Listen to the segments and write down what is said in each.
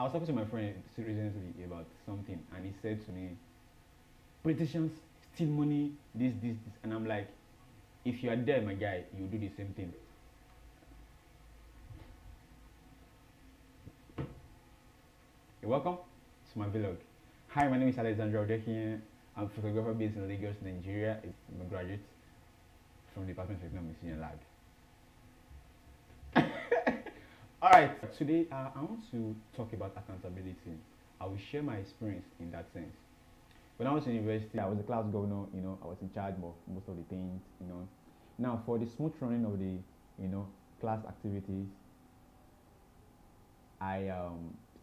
I was talking to my friend recently about something, and he said to me, "Politicians steal money, this," and I'm like, "If you are there, my guy, you do the same thing." You're welcome to my vlog. Hi, my name is Alexandra Odekin. I'm a photographer based in Lagos, Nigeria. I'm a graduate from the Department of Economics in Lab. Alright, today I want to talk about accountability. I will share my experience in that sense. When I was in university, I was a class governor, I was in charge of most of the things. Now, for the smooth running of the, class activities, I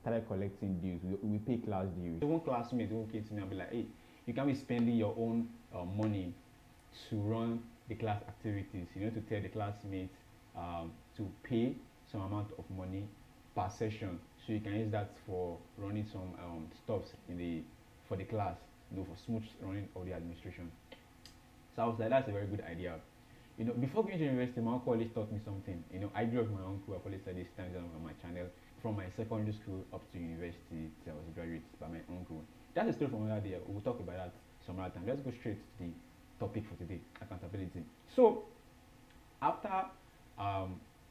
started collecting dues. We pay class dues. One classmate who came to me and be like, "Hey, you can't be spending your own money to run the class activities. To tell the classmates to pay some amount of money per session, so you can use that for running some stuffs for the class, for smooth running of the administration." So I was like, that's a very good idea. Before going to university, my uncle always taught me something. I grew up with my uncle. I've always said this times on my channel, from my secondary school up to university till I was graduated by my uncle. That's a story from another day. We'll talk about that some other time. Let's go straight to the topic for today: accountability. So after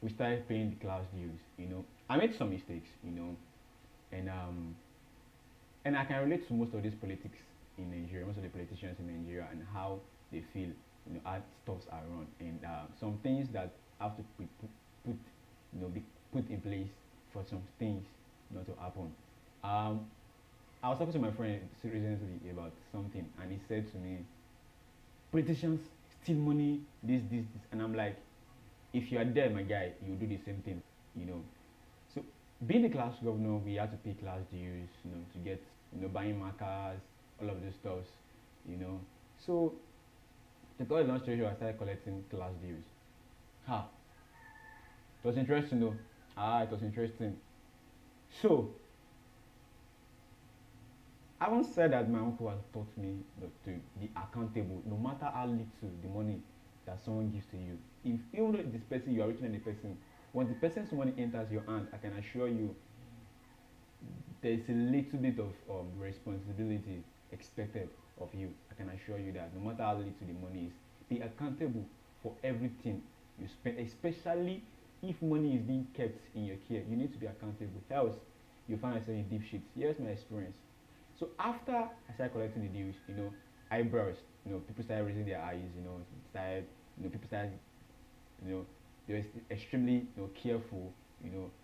we started paying the class dues, I made some mistakes, and I can relate to most of these politics in Nigeria, most of the politicians in Nigeria, and how they feel, how stuffs are run, and some things that have to be be put in place for some things not to happen. I was talking to my friend recently about something, and he said to me, "Politicians steal money, this," and I'm like, if you are there, my guy, you do the same thing. So being the class governor, we had to pay class dues, to get, buying markers, all of those stuffs. So to cut a long story short, I started collecting class dues. It was interesting though. It was interesting. So I once said that my uncle has taught me to be accountable, no matter how little the money that someone gives to you. If even though this person, you are richer than the person, when the person's money enters your hand, I can assure you there's a little bit of responsibility expected of you. I can assure you that no matter how little the money is, be accountable for everything you spend, especially if money is being kept in your care. You need to be accountable, else you find yourself in deep shit. Here's my experience. So after I started collecting the dues, eyebrows, people started raising their eyes, people started, they were extremely, careful,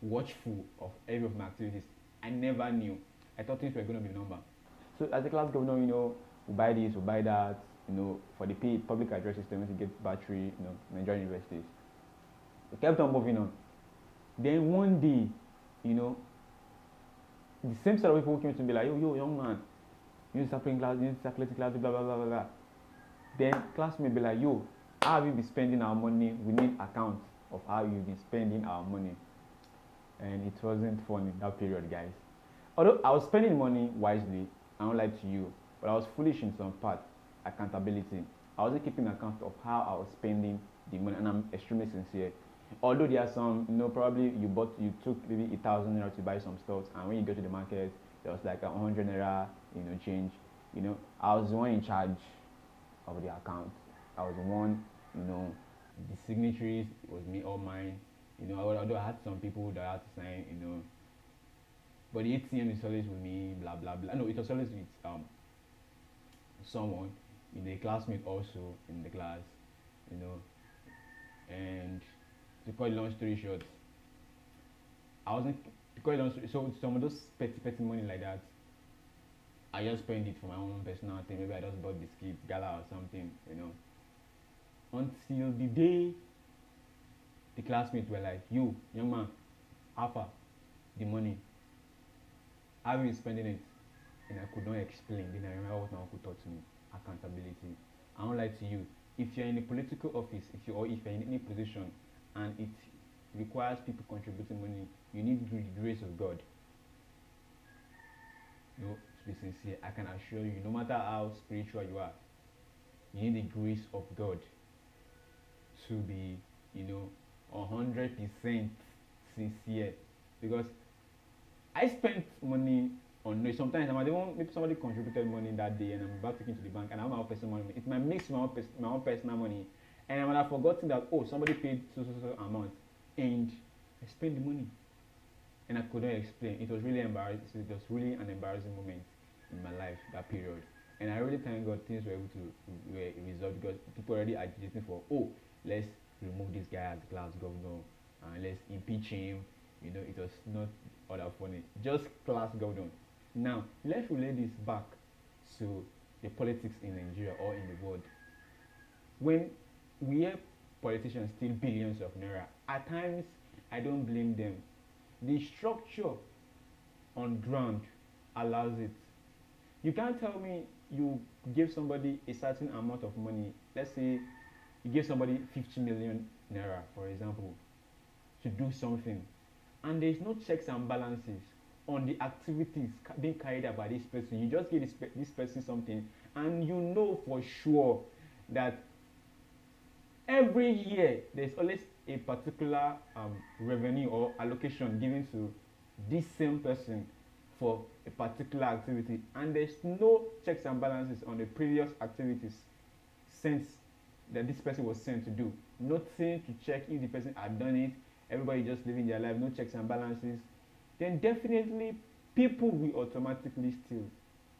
watchful of every of my activities. I never knew. I thought things were going to be normal. So as a class governor, we buy this, we buy that, for the public address system to get battery, Nigerian universities. We kept on moving on. Then one day, the same set of people came to me like, yo, young man, you need to start playing class, you need to start collecting class, blah, blah, blah, blah, blah. Then class may be like, yo, how have you been spending our money? We need accounts of how you've been spending our money. And it wasn't fun in that period, guys. Although I was spending money wisely, I don't lie to you, but I was foolish in some part. Accountability. I wasn't keeping account of how I was spending the money, and I'm extremely sincere. Although there are some, probably you took maybe 1,000 naira to buy some stuff, and when you go to the market, there was like 100 naira, change. I was the one in charge of the account. I was the one, the signatories, it was me, all mine. Although I had some people that had to sign, but the ATM is always with me, blah blah blah. No, it was always with someone, a classmate also in the class, and to cut a long story short, I wasn't, to cut a long story, so some of those petty money like that, I just spend it for my own personal thing. Maybe I just bought biscuits, gala or something, until the day the classmates were like, "You, young man, Alpha, the money, how are you spending it?" And I could not explain. Then I remember what my uncle taught me: accountability. I don't lie to you. If you're in a political office, if you're in any position, and it requires people contributing money, you need the grace of God. To be sincere, I can assure you, no matter how spiritual you are, you need the grace of God to be, 100% sincere. Because I spent money on no. Sometimes I'm the one, maybe somebody contributed money that day and I'm about to take it to the bank and I have my own personal money. It might mix my own personal money. And I might have forgotten that, oh, somebody paid so amount and I spent the money and I couldn't explain. It was really embarrassing. It was really an embarrassing moment in my life, that period. And I really thank God things were able to were resolved because people already agitating for, oh, let's remove this guy as class governor and let's impeach him. You know, it was not all that funny. Just class governor. Now let's relate this back to the politics in Nigeria or in the world. When we hear politicians steal billions of naira, at times I don't blame them. The structure on ground allows it. You can't tell me you give somebody a certain amount of money. Let's say you give somebody 50 million naira, for example, to do something, and there's no checks and balances on the activities being carried out by this person. You just give this person something, and you know for sure that every year there's always a particular revenue or allocation given to this same person for a particular activity, and there's no checks and balances on the previous activities since that this person was sent to do. Nothing to check if the person had done it. Everybody just living their life, no checks and balances. Then definitely people will automatically steal.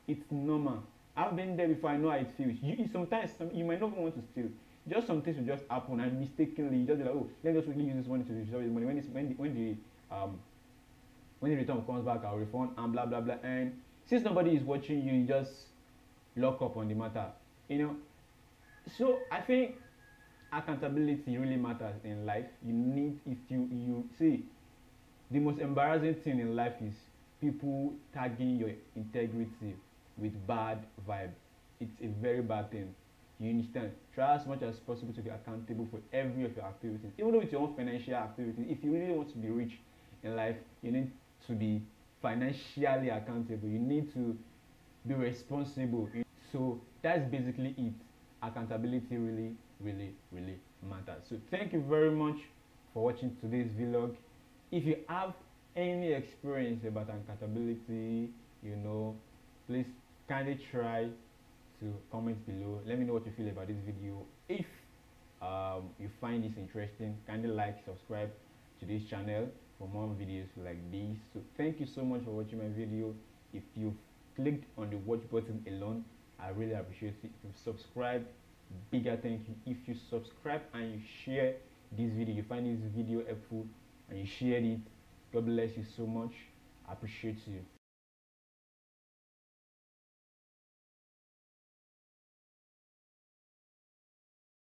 It's normal. I've been there before. I know how it feels. Sometimes you might not even want to steal. Just some things will just happen, and mistakenly you just be like, oh, let me just quickly use this money to resolve this money. When the return comes back, I'll refund and blah blah blah. And since nobody is watching you, you just lock up on the matter. You know. So I think accountability really matters in life. You need, if you see, the most embarrassing thing in life is people tagging your integrity with bad vibe. It's a very bad thing. You understand? Try as much as possible to be accountable for every of your activities, even though it's your own financial activities. If you really want to be rich in life, you need to be financially accountable. You need to be responsible. So that's basically it. Accountability really matters. So thank you very much for watching today's vlog. If you have any experience about accountability, you know, please kindly try to comment below. Let me know what you feel about this video. If you find this interesting, kindly like, subscribe to this channel for more videos like this. So thank you so much for watching my video. If you've clicked on the watch button alone, I really appreciate it. If you subscribe, bigger thank you. If you subscribe and you share this video, you find this video helpful and you shared it, God bless you so much. I appreciate you.